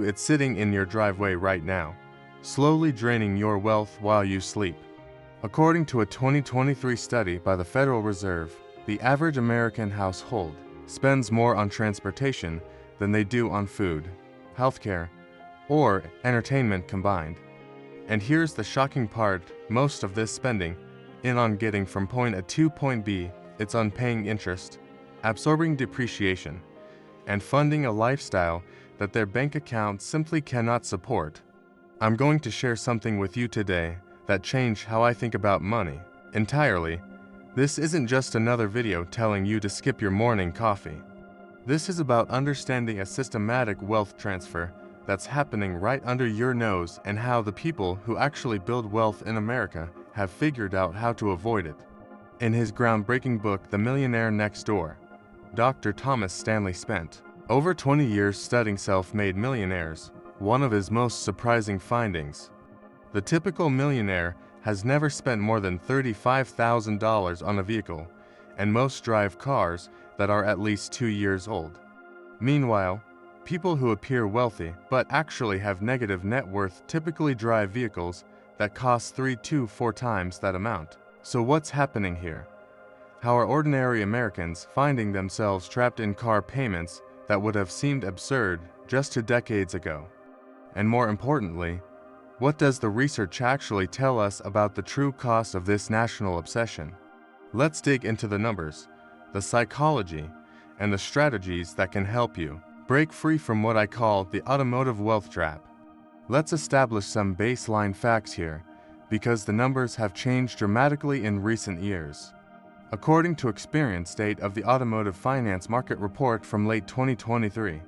It's sitting in your driveway right now, slowly draining your wealth while you sleep. According to a 2023 study by the Federal Reserve, the average American household spends more on transportation than they do on food, healthcare, or entertainment combined. And here's the shocking part: most of this spending in on getting from point A to point B, it's on paying interest, absorbing depreciation, and funding a lifestyle that their bank account simply cannot support. I'm going to share something with you today that changed how I think about money entirely. This isn't just another video telling you to skip your morning coffee. This is about understanding a systematic wealth transfer that's happening right under your nose, and how the people who actually build wealth in America have figured out how to avoid it. In his groundbreaking book, The Millionaire Next Door, Dr. Thomas Stanley spent over 20 years studying self-made millionaires. One of his most surprising findings: the typical millionaire has never spent more than $35,000 on a vehicle, and most drive cars that are at least 2 years old. Meanwhile, people who appear wealthy but actually have negative net worth typically drive vehicles that cost 3 to 4 times that amount. So what's happening here? How are ordinary Americans finding themselves trapped in car payments that would have seemed absurd just 2 decades ago? And more importantly, what does the research actually tell us about the true cost of this national obsession? Let's dig into the numbers, the psychology, and the strategies that can help you break free from what I call the automotive wealth trap. Let's establish some baseline facts here, because the numbers have changed dramatically in recent years. According to Experience State of the Automotive Finance Market Report from late 2023,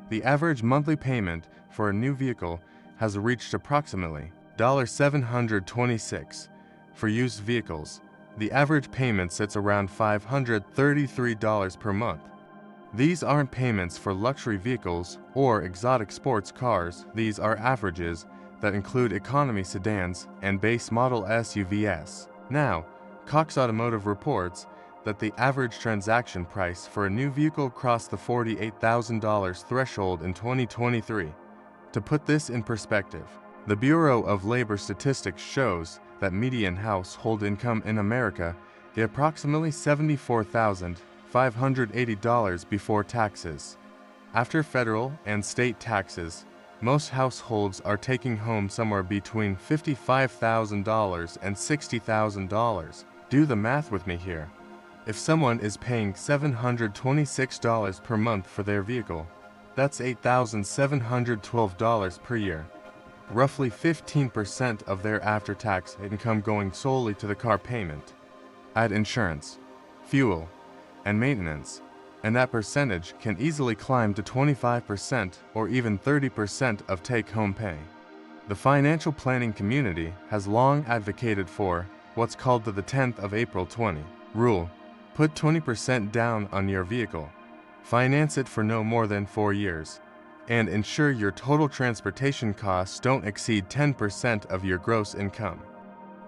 the average monthly payment for a new vehicle has reached approximately $726. For used vehicles, the average payment sits around $533 per month. These aren't payments for luxury vehicles or exotic sports cars. These are averages that include economy sedans and base model SUVs. Now, Cox Automotive reports that the average transaction price for a new vehicle crossed the $48,000 threshold in 2023. To put this in perspective, the Bureau of Labor Statistics shows that median household income in America is approximately $74,580 before taxes. After federal and state taxes, most households are taking home somewhere between $55,000 and $60,000. Do the math with me here. If someone is paying $726 per month for their vehicle, that's $8,712 per year. Roughly 15% of their after-tax income going solely to the car payment. Add insurance, fuel, and maintenance, and that percentage can easily climb to 25% or even 30% of take-home pay. The financial planning community has long advocated for what's called the 10th of April 20 rule. Put 20% down on your vehicle, finance it for no more than 4 years, and ensure your total transportation costs don't exceed 10% of your gross income.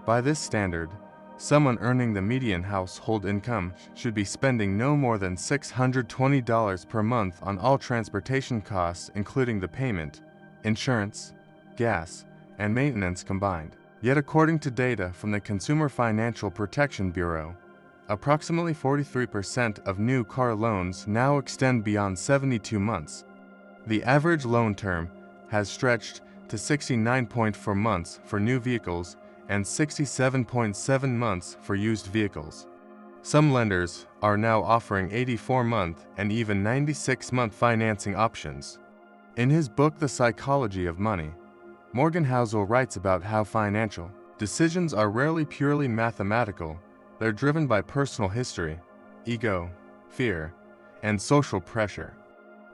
By this standard, someone earning the median household income should be spending no more than $620 per month on all transportation costs, including the payment, insurance, gas, and maintenance combined. Yet according to data from the Consumer Financial Protection Bureau, approximately 43% of new car loans now extend beyond 72 months. The average loan term has stretched to 69.4 months for new vehicles and 67.7 months for used vehicles. Some lenders are now offering 84-month and even 96-month financing options. In his book, The Psychology of Money, Morgan Housel writes about how financial decisions are rarely purely mathematical. They're driven by personal history, ego, fear, and social pressure.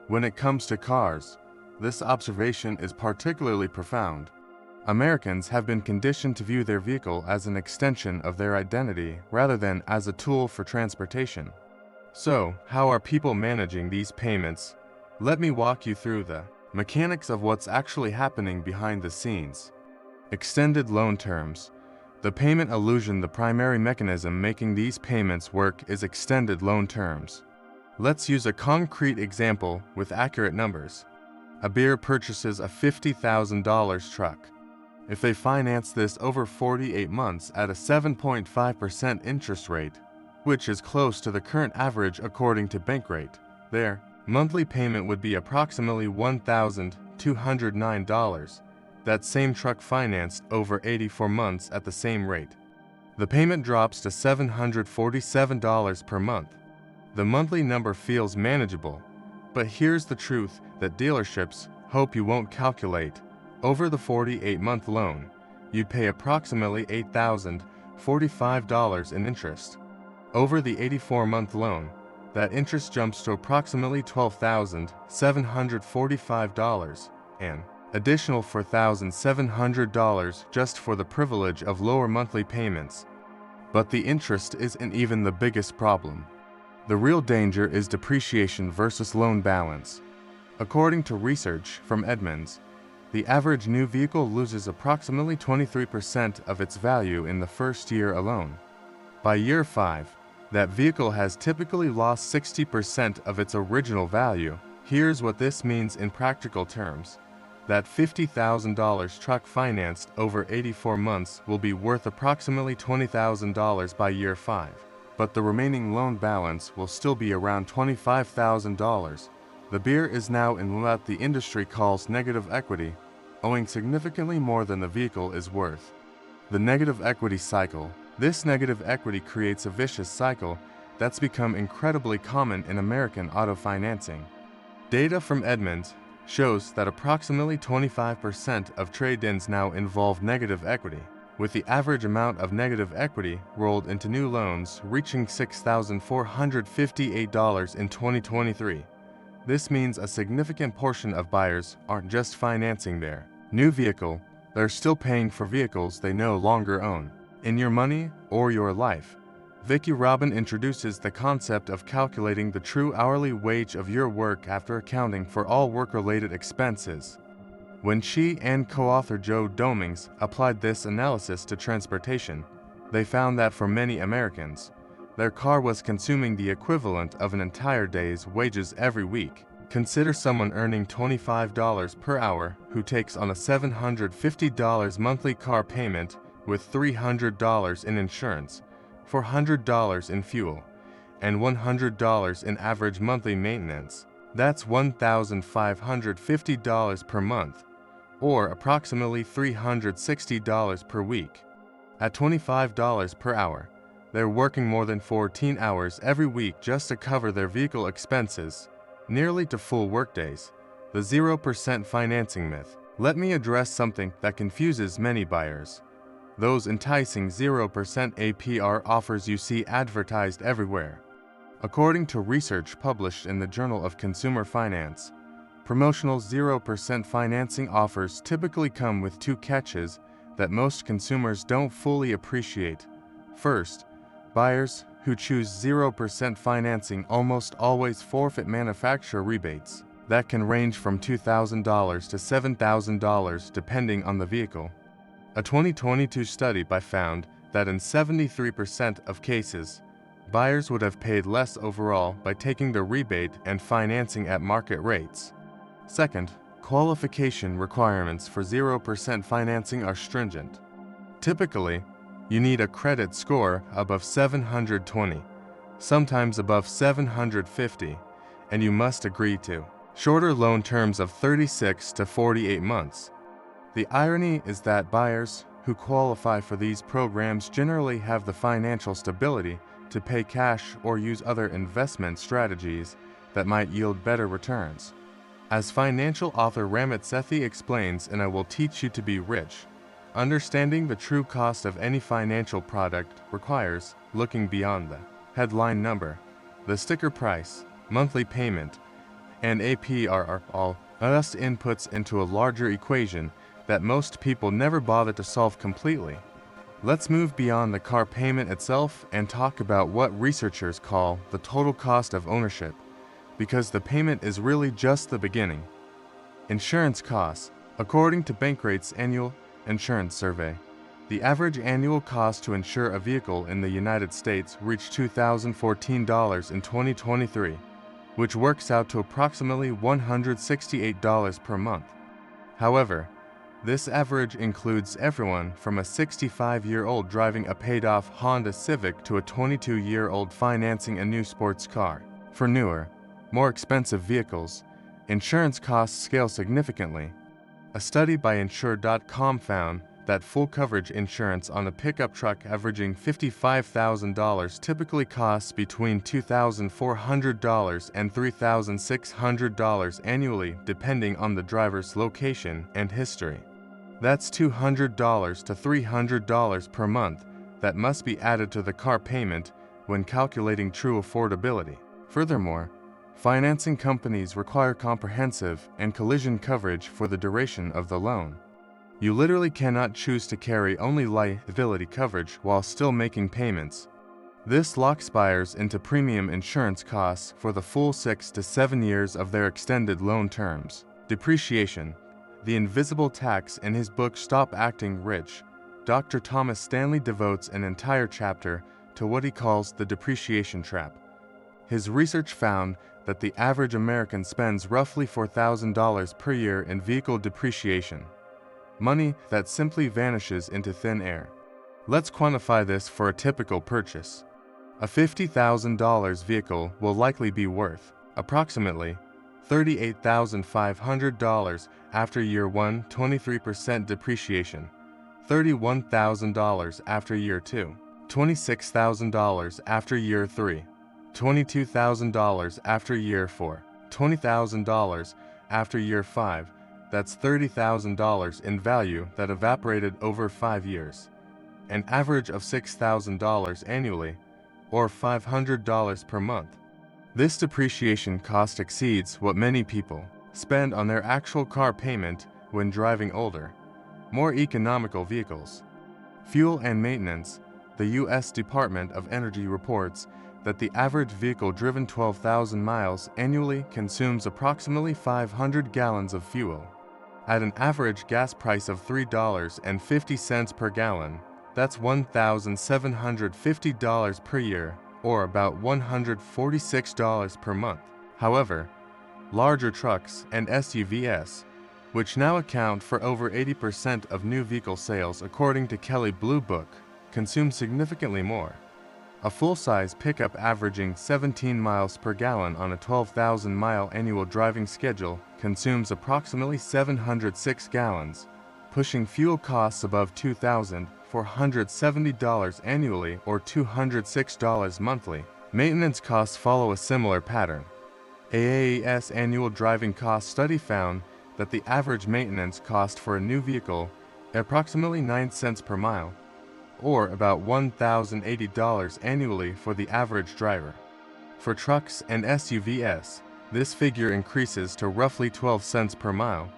When it comes to cars, this observation is particularly profound. Americans have been conditioned to view their vehicle as an extension of their identity rather than as a tool for transportation. So, how are people managing these payments? Let me walk you through the mechanics of what's actually happening behind the scenes. Extended loan terms. The payment illusion. The primary mechanism making these payments work is extended loan terms. Let's use a concrete example with accurate numbers. A buyer purchases a $50,000 truck. If they finance this over 48 months at a 7.5% interest rate, which is close to the current average according to Bankrate, their monthly payment would be approximately $1,209. That same truck financed over 84 months at the same rate. The payment drops to $747 per month. The monthly number feels manageable, but here's the truth that dealerships hope you won't calculate. Over the 48-month loan, you'd pay approximately $8,045 in interest. Over the 84-month loan, that interest jumps to approximately $12,745, an additional $4,700 just for the privilege of lower monthly payments. But the interest isn't even the biggest problem. The real danger is depreciation versus loan balance. According to research from Edmunds, the average new vehicle loses approximately 23% of its value in the first year alone. By year 5, that vehicle has typically lost 60% of its original value. Here's what this means in practical terms. That $50,000 truck financed over 84 months will be worth approximately $20,000 by year 5, but the remaining loan balance will still be around $25,000. The buyer is now in what the industry calls negative equity, owing significantly more than the vehicle is worth. The negative equity cycle. This negative equity creates a vicious cycle that's become incredibly common in American auto financing. Data from Edmunds shows that approximately 25% of trade-ins now involve negative equity, with the average amount of negative equity rolled into new loans reaching $6,458 in 2023. This means a significant portion of buyers aren't just financing their new vehicle, they're still paying for vehicles they no longer own. In Your Money or Your Life, Vicki Robin introduces the concept of calculating the true hourly wage of your work after accounting for all work-related expenses. When she and co-author Joe Domings applied this analysis to transportation, they found that for many Americans, their car was consuming the equivalent of an entire day's wages every week. Consider someone earning $25 per hour who takes on a $750 monthly car payment with $300 in insurance, $400 in fuel, and $100 in average monthly maintenance. That's $1,550 per month, or approximately $360 per week. At $25 per hour, they're working more than 14 hours every week just to cover their vehicle expenses, nearly to full workdays. The 0% financing myth. Let me address something that confuses many buyers. Those enticing 0% APR offers you see advertised everywhere. According to research published in the Journal of Consumer Finance, promotional 0% financing offers typically come with two catches that most consumers don't fully appreciate. First, buyers who choose 0% financing almost always forfeit manufacturer rebates that can range from $2,000 to $7,000 depending on the vehicle. A 2022 study found that in 73% of cases, buyers would have paid less overall by taking the rebate and financing at market rates. Second, qualification requirements for 0% financing are stringent. Typically, you need a credit score above 720, sometimes above 750, and you must agree to shorter loan terms of 36 to 48 months. The irony is that buyers who qualify for these programs generally have the financial stability to pay cash or use other investment strategies that might yield better returns. As financial author Ramit Sethi explains in I Will Teach You to Be Rich, understanding the true cost of any financial product requires looking beyond the headline number. The sticker price, monthly payment, and APR are all just inputs into a larger equation that most people never bother to solve completely. Let's move beyond the car payment itself and talk about what researchers call the total cost of ownership, because the payment is really just the beginning. Insurance costs. According to Bankrate's annual insurance survey, the average annual cost to insure a vehicle in the United States reached $2,014 in 2023, which works out to approximately $168 per month. However, this average includes everyone from a 65-year-old driving a paid-off Honda Civic to a 22-year-old financing a new sports car. For newer, more expensive vehicles, insurance costs scale significantly. A study by Insure.com found that full coverage insurance on a pickup truck averaging $55,000 typically costs between $2,400 and $3,600 annually, depending on the driver's location and history. That's $200 to $300 per month that must be added to the car payment when calculating true affordability. Furthermore, financing companies require comprehensive and collision coverage for the duration of the loan. You literally cannot choose to carry only liability coverage while still making payments. This locks buyers into premium insurance costs for the full 6 to 7 years of their extended loan terms. Depreciation, the invisible tax. In his book Stop Acting Rich, Dr. Thomas Stanley devotes an entire chapter to what he calls the depreciation trap. His research found that the average American spends roughly $4,000 per year in vehicle depreciation. Money that simply vanishes into thin air. Let's quantify this for a typical purchase. A $50,000 vehicle will likely be worth approximately $38,500 after year 1, 23% depreciation, $31,000 after year 2, $26,000 after year 3, $22,000 after year 4, $20,000 after year 5. That's $30,000 in value that evaporated over 5 years. An average of $6,000 annually, or $500 per month. This depreciation cost exceeds what many people spend on their actual car payment when driving older, more economical vehicles. Fuel and maintenance. The U.S. Department of Energy reports that the average vehicle driven 12,000 miles annually consumes approximately 500 gallons of fuel. At an average gas price of $3.50 per gallon, that's $1,750 per year, or about $146 per month. However, larger trucks and SUVs, which now account for over 80% of new vehicle sales according to Kelley Blue Book, consume significantly more. A full-size pickup averaging 17 miles per gallon on a 12,000-mile annual driving schedule consumes approximately 706 gallons, pushing fuel costs above $2,470 annually or $206 monthly. Maintenance costs follow a similar pattern. AAES annual driving cost study found that the average maintenance cost for a new vehicle is approximately 9 cents per mile, or about $1,080 annually for the average driver. For trucks and SUVs, this figure increases to roughly 12 cents per mile,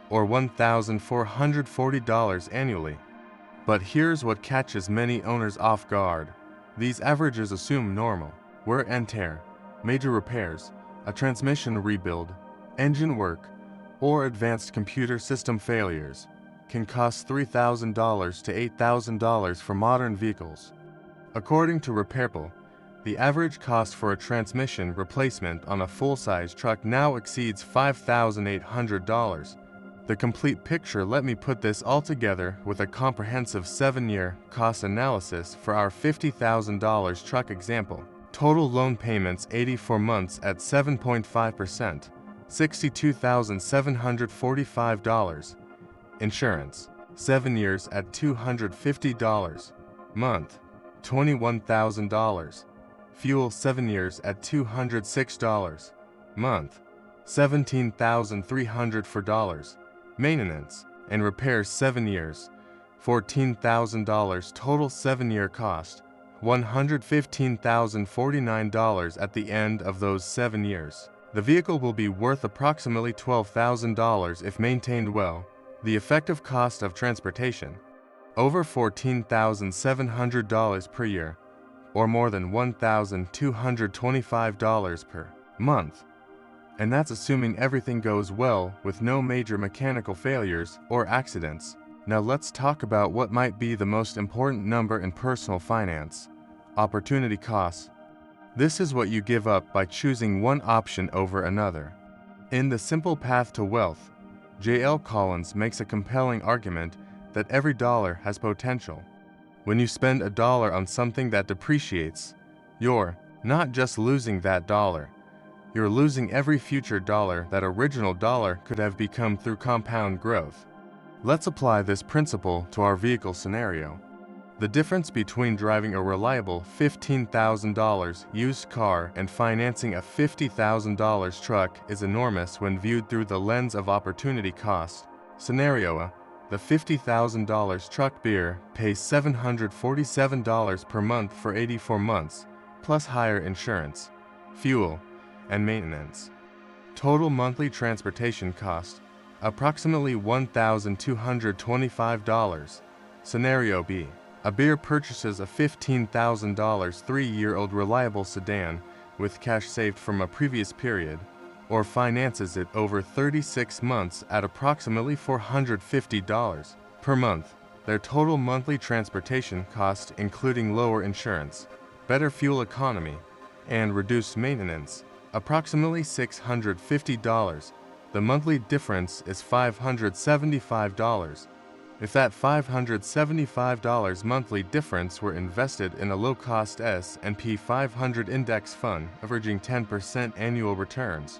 or $1,440 annually. But here's what catches many owners off guard. These averages assume normal wear and tear, major repairs, a transmission rebuild, engine work, or advanced computer system failures can cost $3,000 to $8,000 for modern vehicles. According to Repairable, the average cost for a transmission replacement on a full-size truck now exceeds $5,800. The complete picture. Let me put this all together with a comprehensive 7-year cost analysis for our $50,000 truck example. Total loan payments 84 months at 7.5%, $62,745. Insurance, 7 years at $250 month, $21,000. Fuel, 7 years at $206 month, $17,300. Maintenance and repairs, 7 years, $14,000. Total 7-year cost, $115,049 at the end of those 7 years. The vehicle will be worth approximately $12,000 if maintained well. The effective cost of transportation, over $14,700 per year, or more than $1,225 per month. And that's assuming everything goes well with no major mechanical failures or accidents. Now let's talk about what might be the most important number in personal finance: opportunity costs. This is what you give up by choosing one option over another. In The Simple Path to Wealth, J.L. Collins makes a compelling argument that every dollar has potential. When you spend a dollar on something that depreciates, you're not just losing that dollar, you're losing every future dollar that original dollar could have become through compound growth. Let's apply this principle to our vehicle scenario. The difference between driving a reliable $15,000 used car and financing a $50,000 truck is enormous when viewed through the lens of opportunity cost. Scenario A: the $50,000 truck beer pays $747 per month for 84 months, plus higher insurance, fuel, and maintenance. Total monthly transportation cost, approximately $1,225. Scenario B: a beer purchases a $15,000 three-year-old reliable sedan with cash saved from a previous period, or finances it over 36 months at approximately $450 per month. Their total monthly transportation cost, including lower insurance, better fuel economy, and reduced maintenance, approximately $650. The monthly difference is $575. If that $575 monthly difference were invested in a low-cost S&P 500 index fund averaging 10% annual returns,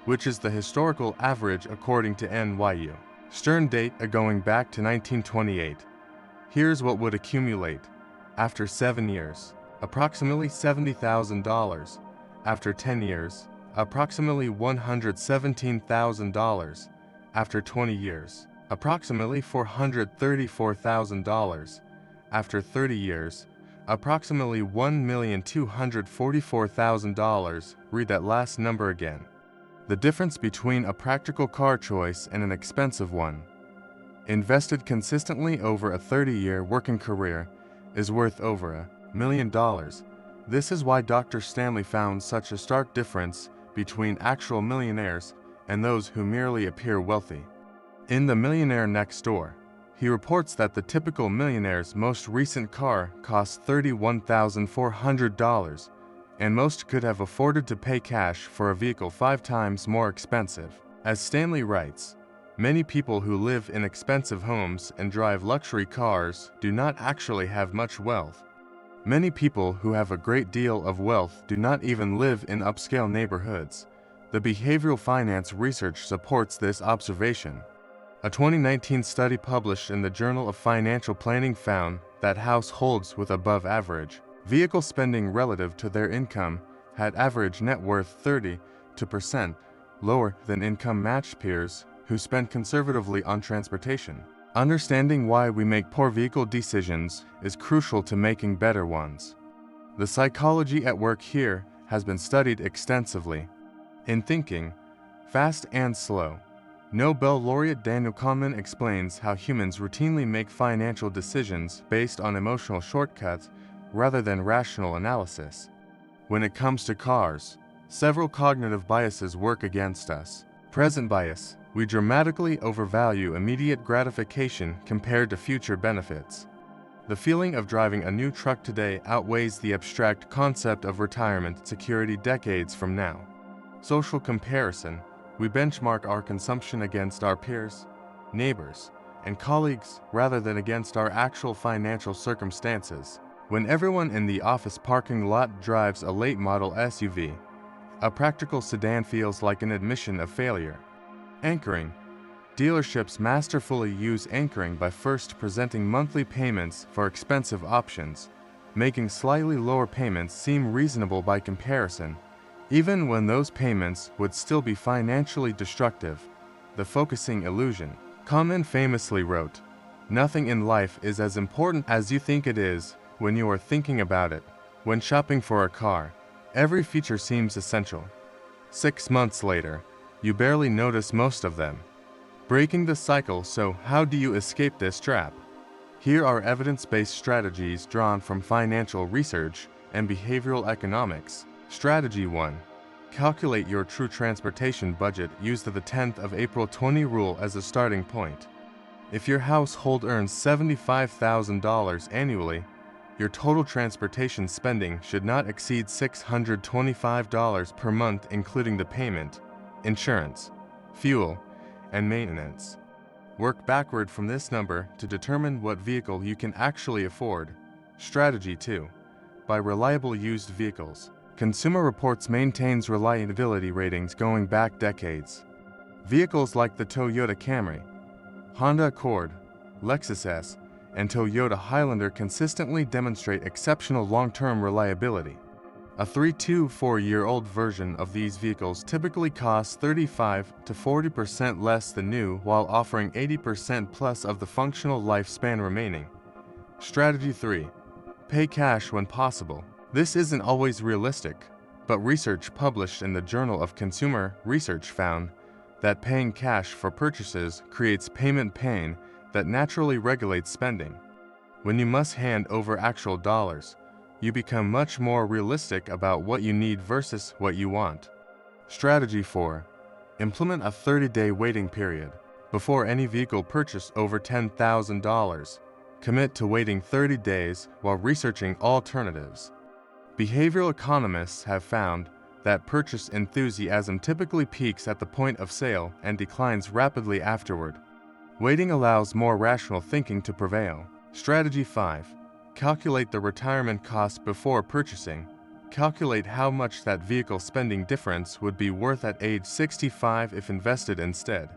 which is the historical average according to NYU Stern data going back to 1928, here's what would accumulate. After 7 years, approximately $70,000. After 10 years, approximately $117,000. After 20 years, approximately $434,000. After 30 years, approximately $1,244,000. Read that last number again. The difference between a practical car choice and an expensive one, invested consistently over a 30-year working career, is worth over $1 million. This is why Dr. Stanley found such a stark difference between actual millionaires and those who merely appear wealthy. In The Millionaire Next Door, he reports that the typical millionaire's most recent car costs $31,400, and most could have afforded to pay cash for a vehicle 5 times more expensive. As Stanley writes, many people who live in expensive homes and drive luxury cars do not actually have much wealth. Many people who have a great deal of wealth do not even live in upscale neighborhoods. The behavioral finance research supports this observation. A 2019 study published in the Journal of Financial Planning found that households with above-average vehicle spending relative to their income had average net worth 30% lower than income-matched peers who spend conservatively on transportation. Understanding why we make poor vehicle decisions is crucial to making better ones. The psychology at work here has been studied extensively. In Thinking, Fast and Slow, Nobel laureate Daniel Kahneman explains how humans routinely make financial decisions based on emotional shortcuts rather than rational analysis. When it comes to cars, several cognitive biases work against us. Present bias: we dramatically overvalue immediate gratification compared to future benefits. The feeling of driving a new truck today outweighs the abstract concept of retirement security decades from now. Social comparison: we benchmark our consumption against our peers, neighbors, and colleagues rather than against our actual financial circumstances. When everyone in the office parking lot drives a late model SUV, a practical sedan feels like an admission of failure. Anchoring: dealerships masterfully use anchoring by first presenting monthly payments for expensive options, making slightly lower payments seem reasonable by comparison, even when those payments would still be financially destructive. The focusing illusion. Kahneman famously wrote, "Nothing in life is as important as you think it is when you are thinking about it." When shopping for a car, every feature seems essential. 6 months later, you barely notice most of them. Breaking the cycle. So how do you escape this trap? Here are evidence-based strategies drawn from financial research and behavioral economics. Strategy 1. Calculate your true transportation budget. Use the 10th of April 20 rule as a starting point. If your household earns $75,000 annually, Your total transportation spending should not exceed $625 per month, including the payment, insurance, fuel, and maintenance. Work backward from this number to determine what vehicle you can actually afford. Strategy 2. Buy reliable used vehicles. Consumer Reports maintains reliability ratings going back decades. Vehicles like the Toyota Camry, Honda Accord, Lexus S, and Toyota Highlander consistently demonstrate exceptional long-term reliability. A 3 to 4-year-old version of these vehicles typically costs 35 to 40% less than new, while offering 80% plus of the functional lifespan remaining. Strategy 3. Pay cash when possible. This isn't always realistic, but research published in the Journal of Consumer Research found that paying cash for purchases creates payment pain that naturally regulates spending. When you must hand over actual dollars, you become much more realistic about what you need versus what you want. Strategy 4. Implement a 30-day waiting period. Before any vehicle purchase over $10,000, commit to waiting 30 days while researching alternatives. Behavioral economists have found that purchase enthusiasm typically peaks at the point of sale and declines rapidly afterward. Waiting allows more rational thinking to prevail. Strategy 5. Calculate the retirement cost before purchasing. Calculate how much that vehicle spending difference would be worth at age 65 if invested instead.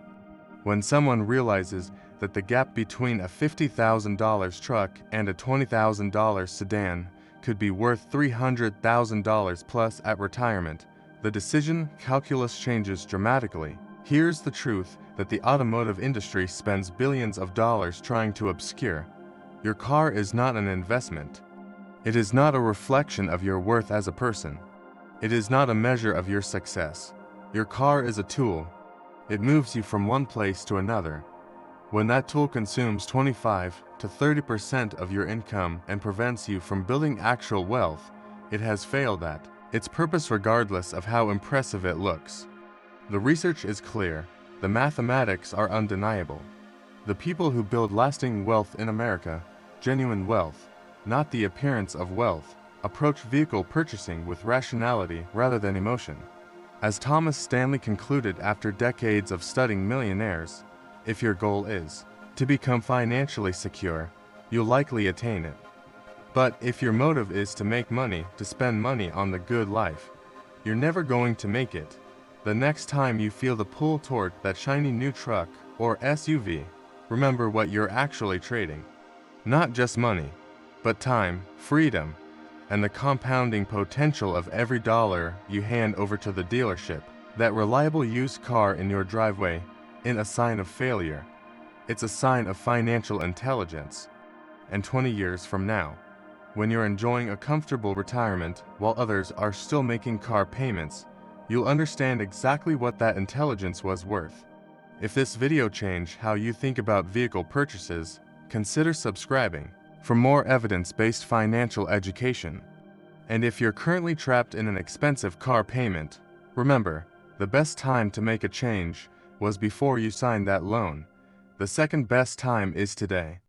When someone realizes that the gap between a $50,000 truck and a $20,000 sedan could be worth $300,000 plus at retirement, the decision calculus changes dramatically. Here's the truth that the automotive industry spends billions of dollars trying to obscure. Your car is not an investment. It is not a reflection of your worth as a person. It is not a measure of your success. Your car is a tool. It moves you from one place to another. When that tool consumes 25 to 30% of your income and prevents you from building actual wealth, it has failed at its purpose regardless of how impressive it looks. The research is clear. The mathematics are undeniable. The people who build lasting wealth in America, genuine wealth, not the appearance of wealth, approach vehicle purchasing with rationality rather than emotion. As Thomas Stanley concluded after decades of studying millionaires, if your goal is to become financially secure, you'll likely attain it. But if your motive is to make money, to spend money on the good life, you're never going to make it. The next time you feel the pull toward that shiny new truck or SUV, remember what you're actually trading. Not just money, but time, freedom, and the compounding potential of every dollar you hand over to the dealership. That reliable used car in your driveway isn't a sign of failure. It's a sign of financial intelligence. And 20 years from now, when you're enjoying a comfortable retirement while others are still making car payments, you'll understand exactly what that intelligence was worth. If this video changed how you think about vehicle purchases, consider subscribing for more evidence-based financial education. And if you're currently trapped in an expensive car payment, remember, the best time to make a change was before you signed that loan. The second best time is today.